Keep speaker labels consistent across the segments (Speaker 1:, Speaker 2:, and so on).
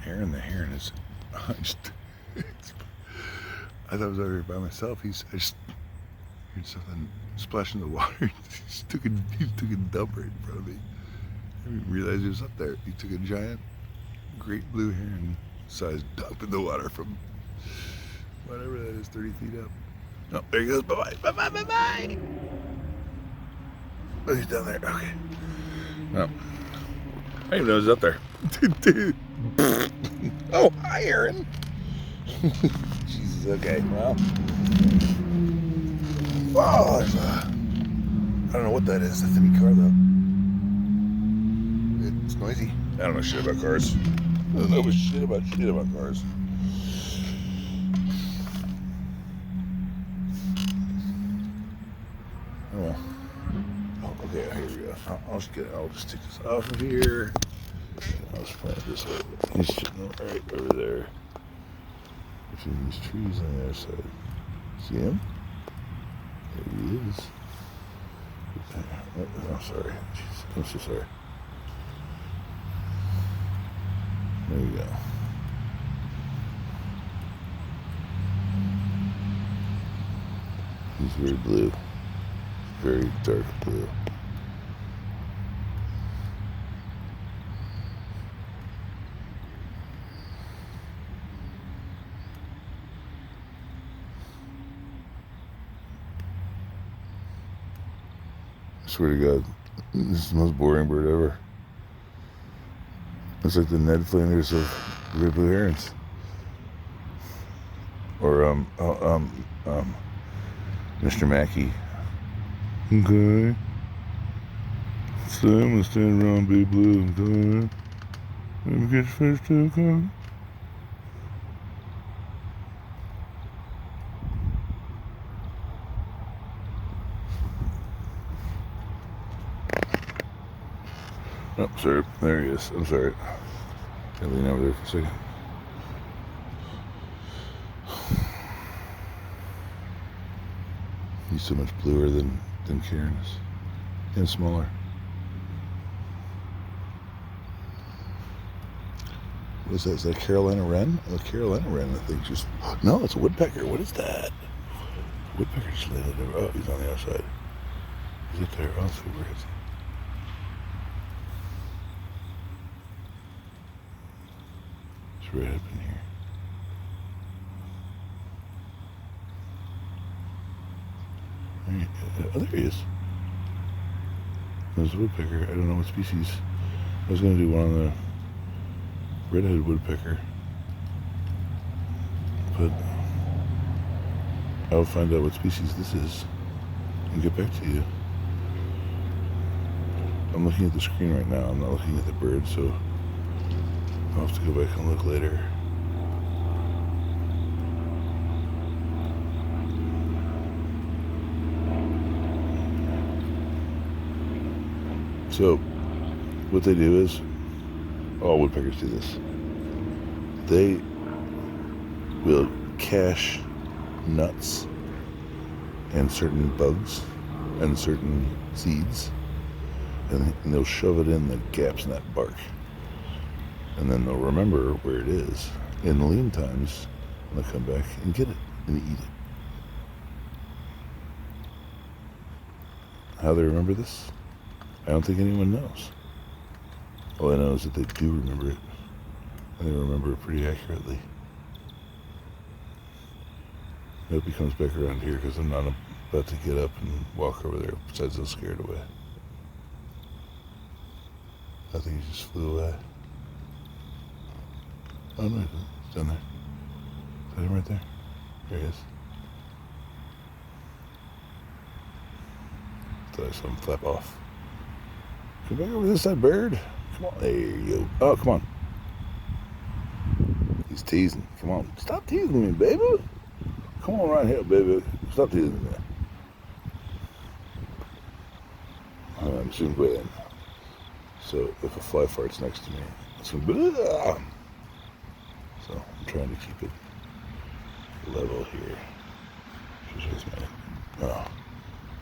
Speaker 1: heron. The heron is hunched. I thought I was over here by myself. I just heard something splash in the water. He took a dump right in front of me. I didn't realize he was up there. He took a giant, great blue heron sized dump in the water from whatever that is, 30 feet up. Oh, there he goes. Bye-bye. Bye-bye. Bye-bye. Oh, he's down there. Okay. Well, I didn't even know he was up there. Oh, hi, Aaron. Jesus, okay, well. Oh, I don't know what that is. That's a neat car, though. It's noisy. I don't know shit about cars. I don't know shit about cars. Oh, well. Oh, okay, here we go. I'll just take this off of here. I'll just plant this way. He's sitting right over there. Between these trees on the other side. See him? There he is. Oh, sorry. Jeez, I'm so sorry. There you go. He's very blue. Very dark blue. I swear to God, this is the most boring bird ever. It's like the Ned Flanders of red blue herons. Or, Mr. Mackey. Okay. So I'm gonna stand around, be blue, okay? Let me get your fish too, okay? Oh, sorry. There he is. I'm sorry. Gotta lean over there for a second. He's so much bluer than Karen is. And smaller. What is that? Is that Carolina wren? Oh, Carolina wren, I think. Just no, it's a woodpecker. What is that? Woodpecker just landed over. Oh, he's on the outside. He's up there. Oh, let's see where is he? It's right up in here. Oh, there he is. There's a woodpecker. I don't know what species. I was going to do one on the red-headed woodpecker, but I'll find out what species this is and get back to you. I'm looking at the screen right now. I'm not looking at the bird, so I'll have to go back and look later. So, what they do is, all woodpeckers do this. They will cache nuts and certain bugs and certain seeds, and they'll shove it in the gaps in that bark. And then they'll remember where it is. In the lean times, they'll come back and get it and eat it. How they remember this? I don't think anyone knows. All I know is that they do remember it, and they remember it pretty accurately. I hope he comes back around here, because I'm not about to get up and walk over there, besides they'll scare it away. I think he just flew away. Oh no, he's down there. Is that him right there? There he is. Thought I saw him flap off. Come back over this side, bird. Come on. There you go. Oh, come on. He's teasing. Come on. Stop teasing me, baby. Come on right here, baby. Stop teasing me. I'm soon quitting. So if a fly farts next to me, it's going to be... So I'm trying to keep it level here. Oh,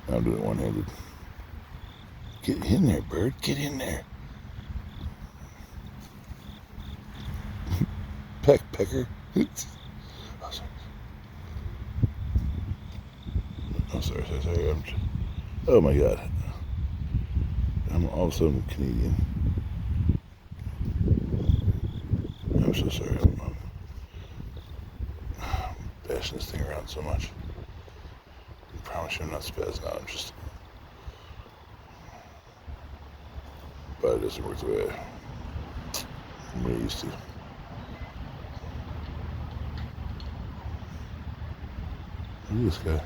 Speaker 1: now I'm doing it one-handed. Get in there, bird. Get in there. Woodpecker. Oh, sorry. Oh, sorry. Oh my God. I'm all of a sudden Canadian. I'm so sorry. I'm bashing this thing around so much. I promise you I'm not spazzing out. But it doesn't work the way I'm really used to. Look at this guy.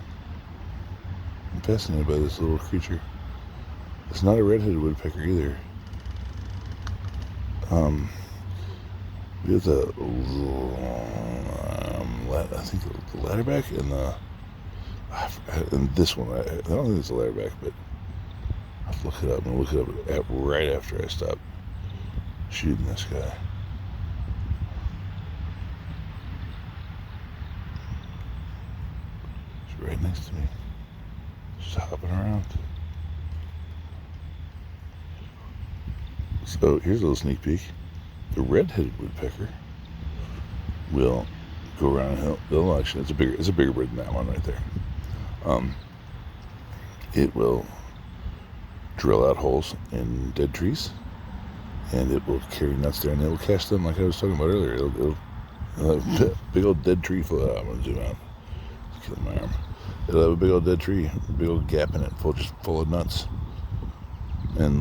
Speaker 1: I'm fascinated by this little creature. It's not a red-headed woodpecker either. We have the, I think the ladderback and this one. I don't think it's a ladderback, but I'll have to look it up. And look it up right after I stop shooting this guy. It's right next to me, just hopping around. So here's a little sneak peek. The red-headed woodpecker will go around a hill. Well, actually, it's a bigger bird than that one right there. It will drill out holes in dead trees, and it will carry nuts there, and it will catch them like I was talking about earlier. It'll have a big old dead tree full of. I'm gonna zoom out. It's killing my arm. It'll have a big old dead tree, a big old gap in it, just full of nuts, and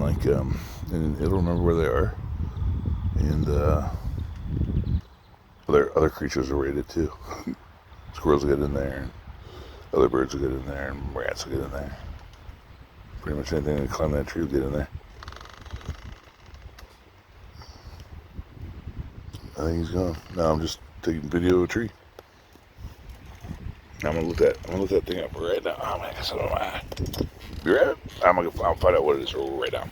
Speaker 1: and it'll remember where they are. And other creatures will raid it too. Squirrels will get in there, and other birds will get in there, and rats will get in there. Pretty much anything that climb that tree will get in there. I think he's gone. Now I'm just taking video of a tree. I'm gonna look that thing up right now. Oh my God, I don't know why. Be right back. I'll find out what it is right now.